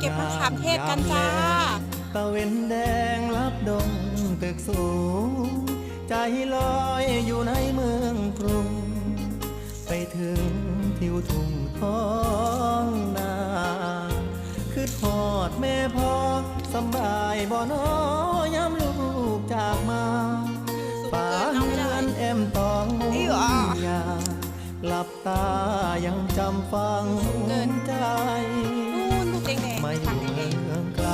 เก็บมะขามเทศกันจ้าตะเวนแดงลับดงตึกสูงใจลอยอยู่ในเมืองกรุงไปถึงทิวทุ่งท้องนาคือทอดแม่พ่อสบายบ่น้อยามลูกจากมาป่าเงินแอมตองมุงยาหลับตายังจำฟังใจนู่นลูกแดงๆ ไม่ ผัก อยู่ แดง เมืองไกล